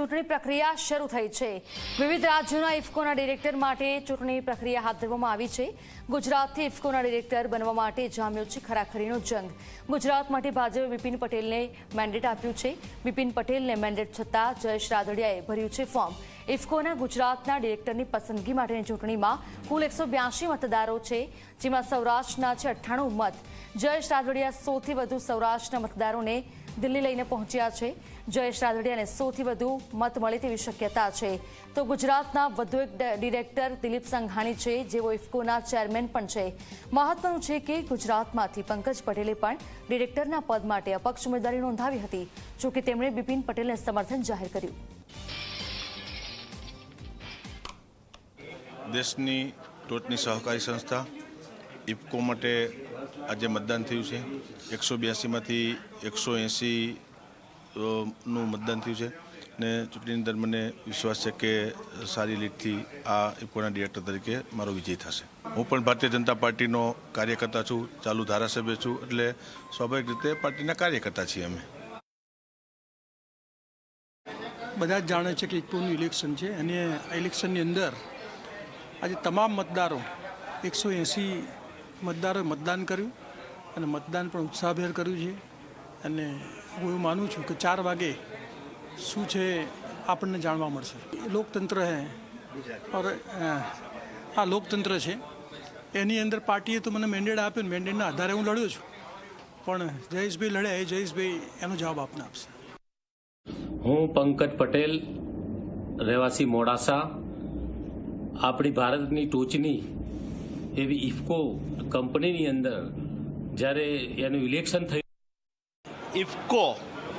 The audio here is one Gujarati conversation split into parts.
ચૂંટણી પ્રક્રિયા શરૂ થઈ છે। વિવિધ રાજ્યોના ઇફકોના ડિરેક્ટર માટે ચૂંટણી પ્રક્રિયા હાથ ધરવામાં આવી છે। ગુજરાતથી ઇફકોના ડિરેક્ટર બનવા માટે જામ્યો છે ખરાખરીનો જંગ। ગુજરાત માટે ભાજપે બિપિન પટેલને મેન્ડેટ આપ્યું છે। બિપિન પટેલને મેન્ડેટ છતાં જયેશ રાદડિયાએ ભર્યું છે ફોર્મ। ઇફકોના ગુજરાતના ડિરેક્ટરની પસંદગી માટેની ચૂંટણીમાં કુલ 182 મતદારો છે, જેમાં સૌરાષ્ટ્રના છે 98 મત। જયેશ રાદડિયા સૌથી વધુ સૌરાષ્ટ્રના મતદારોને દિલ્હી લઈને પહોંચ્યા છે। જયેશ રાદડિયાને સૌથી વધુ મત મળે તેવી શક્યતા છે। તો ગુજરાતના વધુ એક ડિરેક્ટર દિલીપ સંઘાણી છે, જેઓ ઇફકોના ચેરમેન પણ છે। મહત્વનું છે કે ગુજરાતમાંથી પંકજ પટેલે પણ ડિરેક્ટરના પદ માટે અપક્ષ ઉમેદવારી નોંધાવી હતી, જોકે તેમણે બિપિન પટેલને સમર્થન જાહેર કર્યું। દેશની ટોચની સહકારી સંસ્થા ઇફકો માટે આજે મતદાન થયું છે। 182માંથી 180 નું મતદાન થયું છે ને ચૂંટણીની અંદર મને વિશ્વાસ છે કે સારી લીડથી આ ઇફકોના ડિરેક્ટર તરીકે મારો વિજય થશે। હું પણ ભારતીય જનતા પાર્ટીનો કાર્યકર્તા છું, ચાલુ ધારાસભ્ય છું, એટલે સ્વાભાવિક રીતે પાર્ટીના કાર્યકર્તા છીએ અમે। બધા જ જાણે છે કે ઇફકોનું ઇલેક્શન છે અને આ ઇલેક્શનની અંદર આજે તમામ મતદારો 180 મતદારોએ મતદાન કર્યું અને મતદાન પણ ઉત્સાહભેર કર્યું છે। અને હું એવું માનું છું કે 4 વાગે શું છે આપણને જાણવા મળશે। લોકતંત્ર હે और આ લોકતંત્ર છે, એની અંદર પાર્ટીએ તો મને મેન્ડેટ આપ્યું, મેન્ડેટના આધારે હું લડ્યો છું, પણ જયેશભાઈ લડ્યા એ જયેશભાઈ એનો જવાબ આપને આપશે। હું પંકજ પટેલ, રહેવાસી મોડાસા, આપણી ભારતની ટોચની એવી ઇફકો કંપનીની અંદર જ્યારે એનું ઇલેક્શન થયું। ઇફકો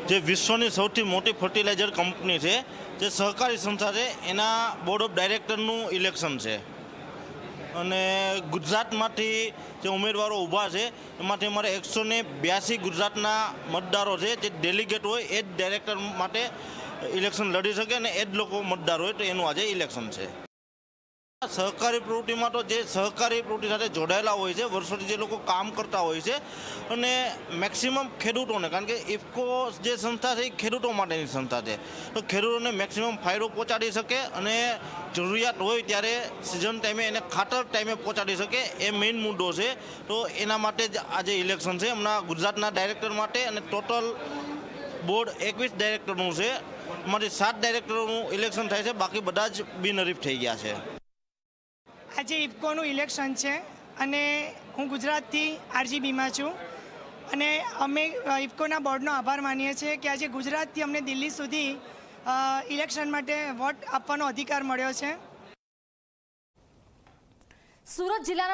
જે વિશ્વની સૌથી મોટી ફર્ટિલાઇઝર કંપની છે, જે સહકારી સંસ્થા છે, એના બોર્ડ ઓફ ડાયરેક્ટરનું ઇલેક્શન છે અને ગુજરાતમાંથી જે ઉમેદવારો ઊભા છે એમાંથી અમારે 182 ગુજરાતના મતદારો છે, જે ડેલિગેટ હોય એ જ ડાયરેક્ટર માટે ઇલેક્શન લડી શકે અને એ જ લોકો મતદાર હોય, તો એનું આજે ઇલેક્શન છે। સહકારી પ્રવૃત્તિમાં તો જે સહકારી પ્રવૃત્તિ સાથે જોડાયેલા હોય છે, વર્ષોથી જે લોકો કામ કરતા હોય છે અને મેક્સિમમ ખેડૂતોને, કારણ કે ઇફકો જે સંસ્થા છે એ ખેડૂતો માટેની સંસ્થા છે, તો ખેડૂતોને મેક્સિમમ ફાયદો પહોંચાડી શકે અને જરૂરિયાત હોય ત્યારે સિઝન ટાઈમે એને ખાતર ટાઈમે પહોંચાડી શકે, એ મેઇન મુદ્દો છે। તો એના માટે જ આજે ઇલેક્શન છે। હમણાં ગુજરાતના ડાયરેક્ટર માટે અને ટોટલ બોર્ડ 21 ડાયરેક્ટરનું છે, એમાંથી 7 ડાયરેક્ટરોનું ઇલેક્શન થાય છે, બાકી બધા જ બિનહરીફ થઈ ગયા છે। આજે ઇફકોનું ઇલેક્શન છે અને હું ગુજરાતથી આરજીબીમાં છું અને અમે ઇફકોના બોર્ડનો આભાર માનીએ છીએ કે આજે ગુજરાતથી અમને દિલ્હી સુધી ઇલેક્શન માટે વોટ આપવાનો અધિકાર મળ્યો છે। સુરત જિલ્લાના